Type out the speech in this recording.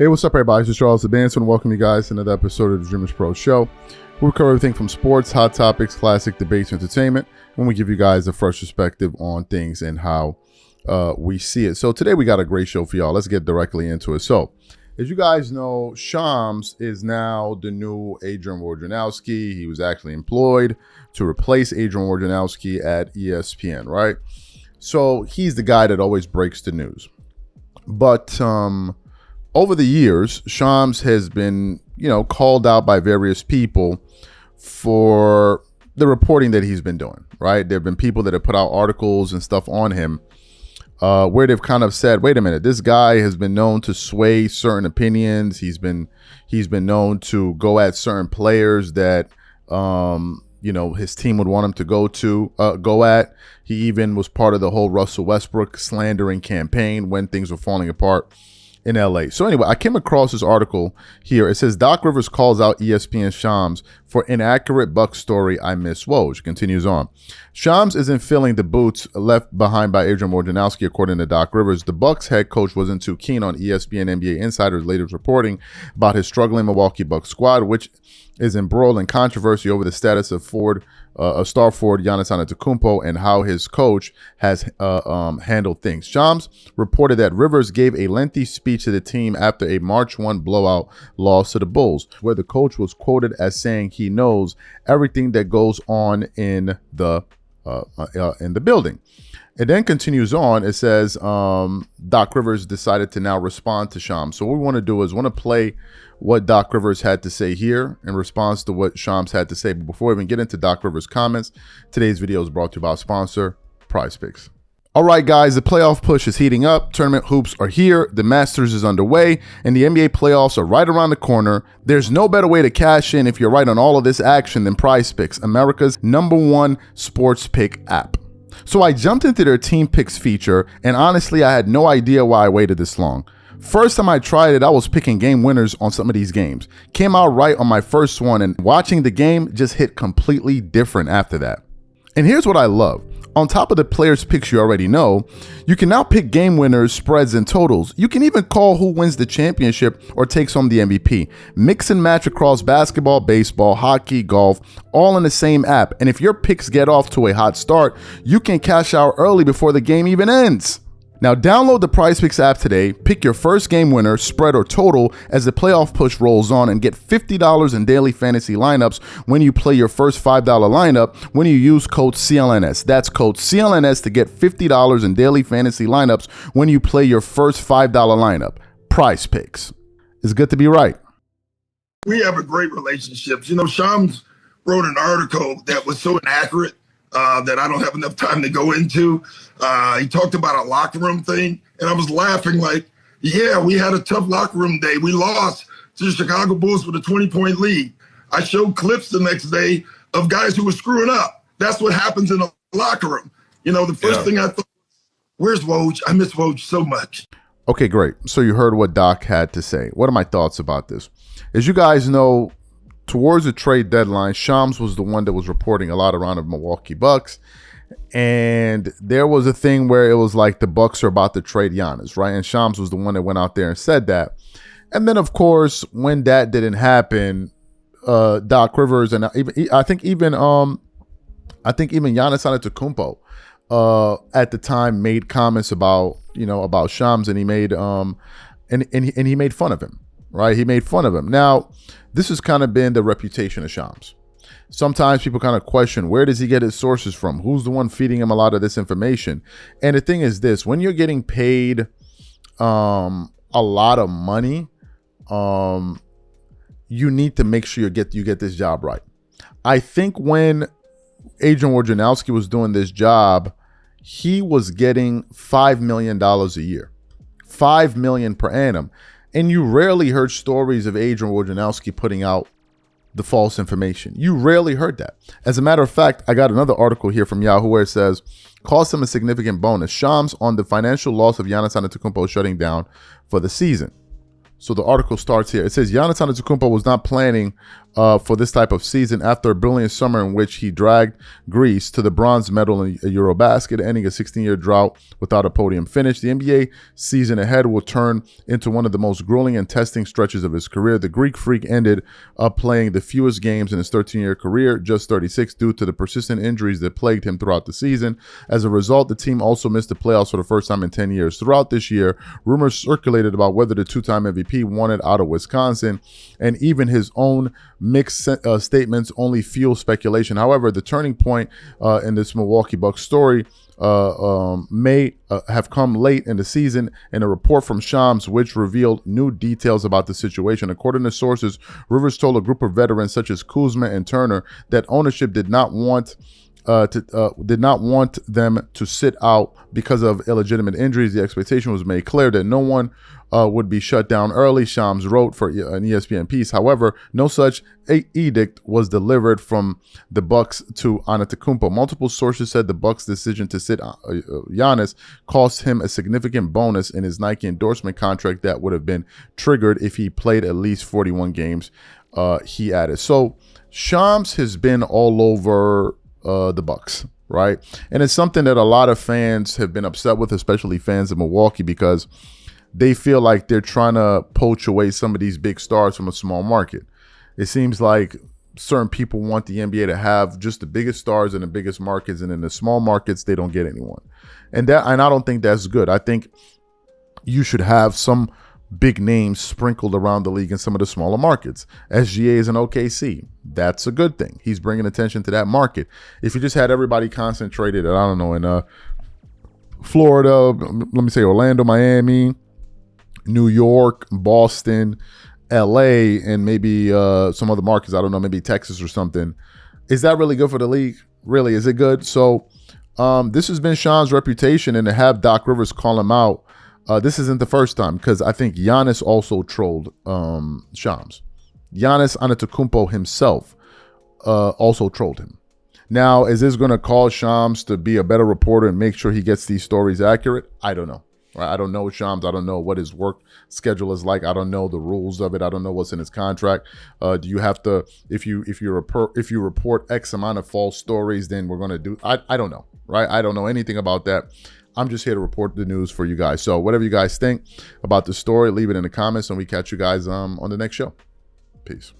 Hey, what's up, everybody? This is Charles the Bands, and welcome you guys to another episode of the DREAMERSPRO show. We cover everything from sports, hot topics, classic debates, entertainment, and we give you guys a fresh perspective on things and how we see it. So today we got a great show for y'all. Let's get directly into it. So, as you guys know, Shams is now the new Adrian Wojnarowski. He was actually employed to replace Adrian Wojnarowski at ESPN, right? So he's the guy that always breaks the news. But over the years, Shams has been, called out by various people for the reporting that he's been doing, right? There have been people that have put out articles and stuff on him where they've kind of said, wait a minute, this guy has been known to sway certain opinions. He's been known to go at certain players that, his team would want him to go at. He even was part of the whole Russell Westbrook slandering campaign when things were falling apart in LA. So anyway, I came across this article here. It says Doc Rivers calls out ESPN Shams for inaccurate Buck story. I miss Woj. Continues on. Shams isn't filling the boots left behind by Adrian Wojnarowski, according to Doc Rivers. The Bucks head coach wasn't too keen on ESPN NBA Insider's latest reporting about his struggling Milwaukee Bucks squad, which is embroiled in controversy over the status of star forward Giannis Antetokounmpo and how his coach has handled things. Shams reported that Rivers gave a lengthy speech to the team after a March 1 blowout loss to the Bulls, where the coach was quoted as saying he knows everything that goes on in the building. It then continues on. It says Doc Rivers decided to now respond to Shams. So what we want to do is play what Doc Rivers had to say here in response to what Shams had to say. But before we even get into Doc Rivers' comments, today's video is brought to you by our sponsor, PrizePicks. All right, guys, the playoff push is heating up. Tournament hoops are here. The Masters is underway, and the NBA playoffs are right around the corner. There's no better way to cash in if you're right on all of this action than PrizePicks, America's #1 sports pick app. So I jumped into their team picks feature, and honestly, I had no idea why I waited this long. First time I tried it, I was picking game winners on some of these games. Came out right on my first one, and watching the game just hit completely different after that. And here's what I love. On top of the players' picks you already know, you can now pick game winners, spreads, and totals. You can even call who wins the championship or takes home the MVP. Mix and match across basketball, baseball, hockey, golf, all in the same app. And if your picks get off to a hot start, you can cash out early before the game even ends. Now download the PrizePicks app today, pick your first game winner, spread, or total as the playoff push rolls on, and get $50 in daily fantasy lineups when you play your first $5 lineup when you use code CLNS. That's code CLNS to get $50 in daily fantasy lineups when you play your first $5 lineup. PrizePicks. It's good to be right. We have a great relationship. Shams wrote an article that was so inaccurate that I don't have enough time to go into. He talked about a locker room thing, and I was laughing like, yeah, we had a tough locker room day. We lost to the Chicago Bulls with a 20-point lead. I showed clips the next day of guys who were screwing up. That's what happens in a locker room. The first thing I thought, where's Woj? I miss Woj so much. Okay, great. So you heard what Doc had to say. What are my thoughts about this? As you guys know, towards the trade deadline, Shams was the one that was reporting a lot around the Milwaukee Bucks. And there was a thing where it was like the Bucks are about to trade Giannis, right? And Shams was the one that went out there and said that. And then, of course, when that didn't happen, Doc Rivers and I think even Giannis Antetokounmpo at the time made comments about Shams, and he made and he made fun of him, right? He made fun of him. Now, this has kind of been the reputation of Shams. Sometimes people kind of question, where does he get his sources from? Who's the one feeding him a lot of this information? And the thing is this, when you're getting paid a lot of money, you need to make sure you get this job right. I think when Adrian Wojnarowski was doing this job, he was getting $5 million a year, $5 million per annum. And you rarely heard stories of Adrian Wojnarowski putting out the false information. You rarely heard that. As a matter of fact, I got another article here from Yahoo where it says, cost him a significant bonus. Shams on the financial loss of Giannis Antetokounmpo shutting down for the season. So the article starts here. It says Giannis Antetokounmpo was not planning for this type of season after a brilliant summer in which he dragged Greece to the bronze medal in Eurobasket, ending a 16-year drought without a podium finish. The NBA season ahead will turn into one of the most grueling and testing stretches of his career. The Greek Freak ended up playing the fewest games in his 13-year career, just 36, due to the persistent injuries that plagued him throughout the season. As a result, the team also missed the playoffs for the first time in 10 years. Throughout this year, rumors circulated about whether the two-time MVP wanted out of Wisconsin, and even his own mixed statements only fuel speculation. However, the turning point in this Milwaukee Bucks story may have come late in the season in a report from Shams, which revealed new details about the situation. According to sources, Rivers told a group of veterans such as Kuzma and Turner that ownership did not want them to sit out because of illegitimate injuries. The expectation was made clear that no one would be shut down early, Shams wrote for an ESPN piece. However, no such edict was delivered from the Bucks to Antetokounmpo. Multiple sources said the Bucks' decision to sit Giannis cost him a significant bonus in his Nike endorsement contract that would have been triggered if he played at least 41 games, he added. So Shams has been all over the Bucks, right? And it's something that a lot of fans have been upset with, especially fans of Milwaukee, because they feel like they're trying to poach away some of these big stars from a small market. It seems like certain people want the NBA to have just the biggest stars in the biggest markets, and in the small markets, they don't get anyone. And I don't think that's good. I think you should have some big names sprinkled around the league in some of the smaller markets. SGA is in OKC. That's a good thing. He's bringing attention to that market. If you just had everybody concentrated, I don't know, in Florida, let me say Orlando, Miami, New York, Boston, LA, and maybe some other markets, I don't know, maybe Texas or something, is that really good for the league? Really, is it good? So this has been Sean's reputation, and to have Doc Rivers call him out, this isn't the first time, because I think Giannis also trolled Shams. Giannis Antetokounmpo himself also trolled him. Now, is this going to cause Shams to be a better reporter and make sure he gets these stories accurate? I don't know. Right? I don't know Shams. I don't know what his work schedule is like. I don't know the rules of it. I don't know what's in his contract. Do you have to, if you report X amount of false stories, then we're going to do, I don't know, right? I don't know anything about that. I'm just here to report the news for you guys. So whatever you guys think about the story, leave it in the comments, and we catch you guys on the next show. Peace.